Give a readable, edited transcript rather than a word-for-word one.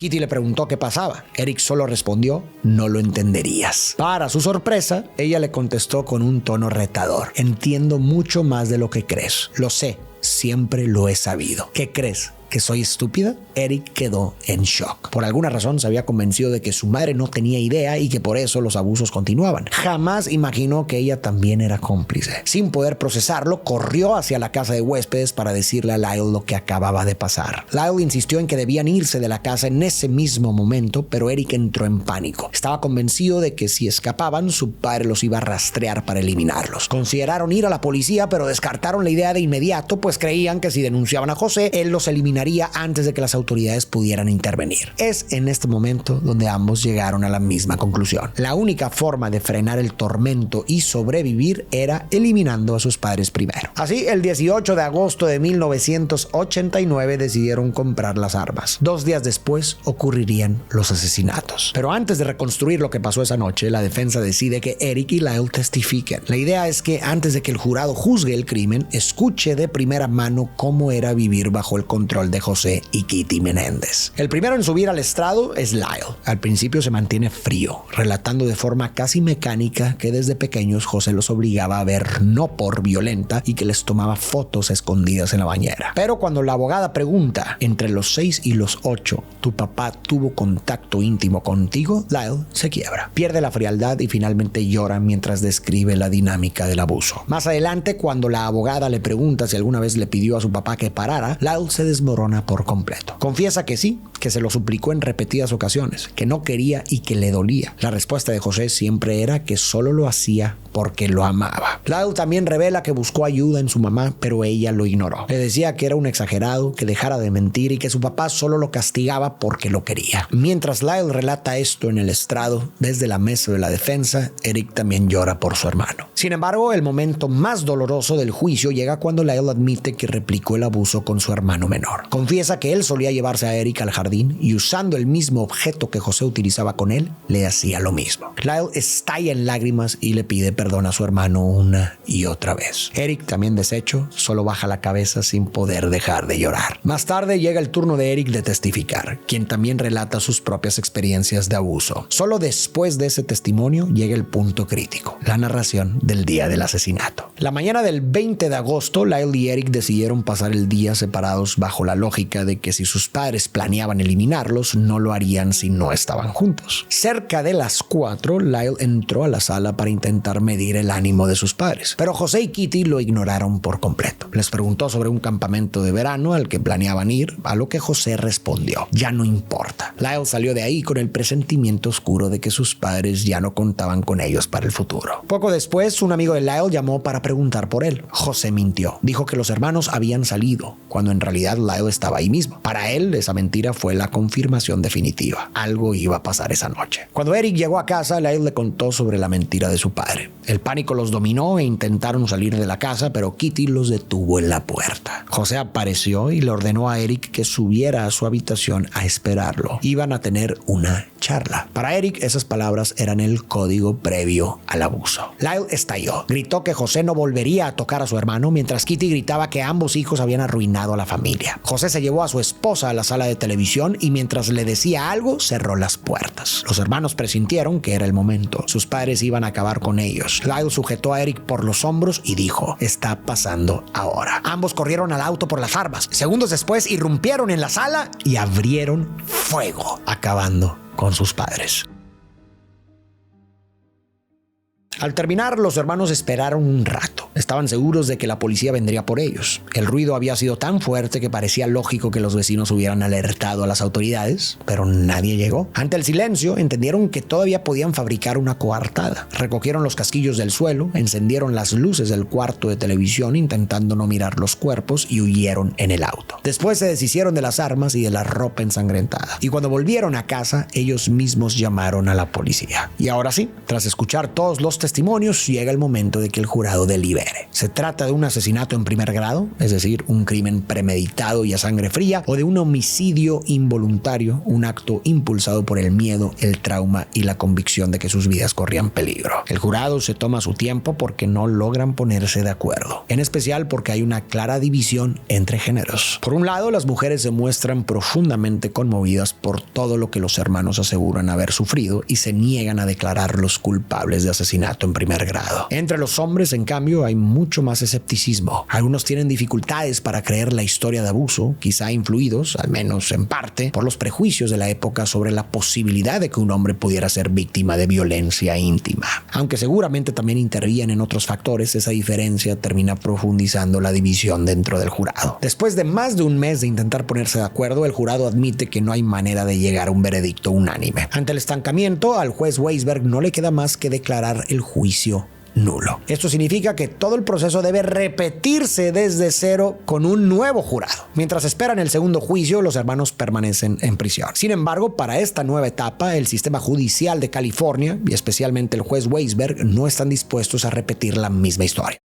Kitty le preguntó qué pasaba. Eric solo respondió, no lo entenderías. Para su sorpresa, ella le contestó con un tono retador. Entiendo mucho más de lo que crees. Lo sé, siempre lo he sabido. ¿Qué crees? ¿Que soy estúpida? Eric quedó en shock. Por alguna razón se había convencido de que su madre no tenía idea y que por eso los abusos continuaban. Jamás imaginó que ella también era cómplice. Sin poder procesarlo, corrió hacia la casa de huéspedes para decirle a Lyle lo que acababa de pasar. Lyle insistió en que debían irse de la casa en ese mismo momento, pero Eric entró en pánico. Estaba convencido de que si escapaban, su padre los iba a rastrear para eliminarlos. Consideraron ir a la policía, pero descartaron la idea de inmediato, pues creían que si denunciaban a José, él los eliminaría antes de que las autoridades pudieran intervenir. Es en este momento donde ambos llegaron a la misma conclusión. La única forma de frenar el tormento y sobrevivir era eliminando a sus padres primero. Así, el 18 de agosto de 1989 decidieron comprar las armas. 2 días después ocurrirían los asesinatos. Pero antes de reconstruir lo que pasó esa noche, la defensa decide que Eric y Lyle testifiquen. La idea es que antes de que el jurado juzgue el crimen, escuche de primera mano cómo era vivir bajo el control de José y Kitty Menéndez. El primero en subir al estrado es Lyle. Al principio se mantiene frío, relatando de forma casi mecánica que desde pequeños José los obligaba a ver no por violenta y que les tomaba fotos escondidas en la bañera. Pero cuando la abogada pregunta, entre los 6 y los 8, ¿tu papá tuvo contacto íntimo contigo? Lyle se quiebra, pierde la frialdad y finalmente llora mientras describe la dinámica del abuso. Más adelante, cuando la abogada le pregunta si alguna vez le pidió a su papá que parara, Lyle se desmorona por completo. Confiesa que sí, que se lo suplicó en repetidas ocasiones, que no quería y que le dolía. La respuesta de José siempre era que solo lo hacía porque lo amaba. Lyle también revela que buscó ayuda en su mamá, pero ella lo ignoró. Le decía que era un exagerado, que dejara de mentir y que su papá solo lo castigaba porque lo quería. Mientras Lyle relata esto en el estrado, desde la mesa de la defensa, Eric también llora por su hermano. Sin embargo, el momento más doloroso del juicio llega cuando Lyle admite que replicó el abuso con su hermano menor. Confiesa que él solía llevarse a Eric al jardín y usando el mismo objeto que José utilizaba con él, le hacía lo mismo. Lyle estalla en lágrimas y le pide perdón a su hermano una y otra vez. Eric, también deshecho, solo baja la cabeza sin poder dejar de llorar. Más tarde llega el turno de Eric de testificar, quien también relata sus propias experiencias de abuso. Solo después de ese testimonio llega el punto crítico, la narración del día del asesinato. La mañana del 20 de agosto, Lyle y Eric decidieron pasar el día separados bajo la lógica de que si sus padres planeaban eliminarlos, no lo harían si no estaban juntos. Cerca de las 4, Lyle entró a la sala para intentar medir el ánimo de sus padres, pero José y Kitty lo ignoraron por completo. Les preguntó sobre un campamento de verano al que planeaban ir, a lo que José respondió, ya no importa. Lyle salió de ahí con el presentimiento oscuro de que sus padres ya no contaban con ellos para el futuro. Poco después, un amigo de Lyle llamó para preguntar por él. José mintió. Dijo que los hermanos habían salido, cuando en realidad Lyle estaba ahí mismo. Para él, esa mentira fue la confirmación definitiva. Algo iba a pasar esa noche. Cuando Eric llegó a casa, Lyle le contó sobre la mentira de su padre. El pánico los dominó e intentaron salir de la casa, pero Kitty los detuvo en la puerta. José apareció y le ordenó a Eric que subiera a su habitación a esperarlo. Iban a tener una charla. Para Eric, esas palabras eran el código previo al abuso. Lyle estalló. Gritó que José no volvería a tocar a su hermano, mientras Kitty gritaba que ambos hijos habían arruinado a la familia. José se llevó a su esposa a la sala de televisión y mientras le decía algo, cerró las puertas. Los hermanos presintieron que era el momento. Sus padres iban a acabar con ellos. Lyle sujetó a Eric por los hombros y dijo, está pasando ahora. Ambos corrieron al auto por las armas. Segundos después, irrumpieron en la sala y abrieron fuego, acabando con sus padres. Al terminar, los hermanos esperaron un rato. Estaban seguros de que la policía vendría por ellos. El ruido había sido tan fuerte que parecía lógico que los vecinos hubieran alertado a las autoridades, pero nadie llegó. Ante el silencio, entendieron que todavía podían fabricar una coartada. Recogieron los casquillos del suelo, encendieron las luces del cuarto de televisión intentando no mirar los cuerpos y huyeron en el auto. Después se deshicieron de las armas y de la ropa ensangrentada. Y cuando volvieron a casa, ellos mismos llamaron a la policía. Y ahora sí, tras escuchar todos los testimonios, llega el momento de que el jurado delibere. refiere. ¿Se trata de un asesinato en primer grado, es decir, un crimen premeditado y a sangre fría, o de un homicidio involuntario, un acto impulsado por el miedo, el trauma y la convicción de que sus vidas corrían peligro? El jurado se toma su tiempo porque no logran ponerse de acuerdo, en especial porque hay una clara división entre géneros. Por un lado, las mujeres se muestran profundamente conmovidas por todo lo que los hermanos aseguran haber sufrido y se niegan a declararlos culpables de asesinato en primer grado. Entre los hombres, en cambio, hay mucho más escepticismo. Algunos tienen dificultades para creer la historia de abuso, quizá influidos, al menos en parte, por los prejuicios de la época sobre la posibilidad de que un hombre pudiera ser víctima de violencia íntima. Aunque seguramente también intervienen en otros factores, esa diferencia termina profundizando la división dentro del jurado. Después de más de un mes de intentar ponerse de acuerdo, el jurado admite que no hay manera de llegar a un veredicto unánime. Ante el estancamiento, al juez Weisberg no le queda más que declarar el juicio nulo. Esto significa que todo el proceso debe repetirse desde cero con un nuevo jurado. Mientras esperan el segundo juicio, los hermanos permanecen en prisión. Sin embargo, para esta nueva etapa, el sistema judicial de California y especialmente el juez Weisberg no están dispuestos a repetir la misma historia.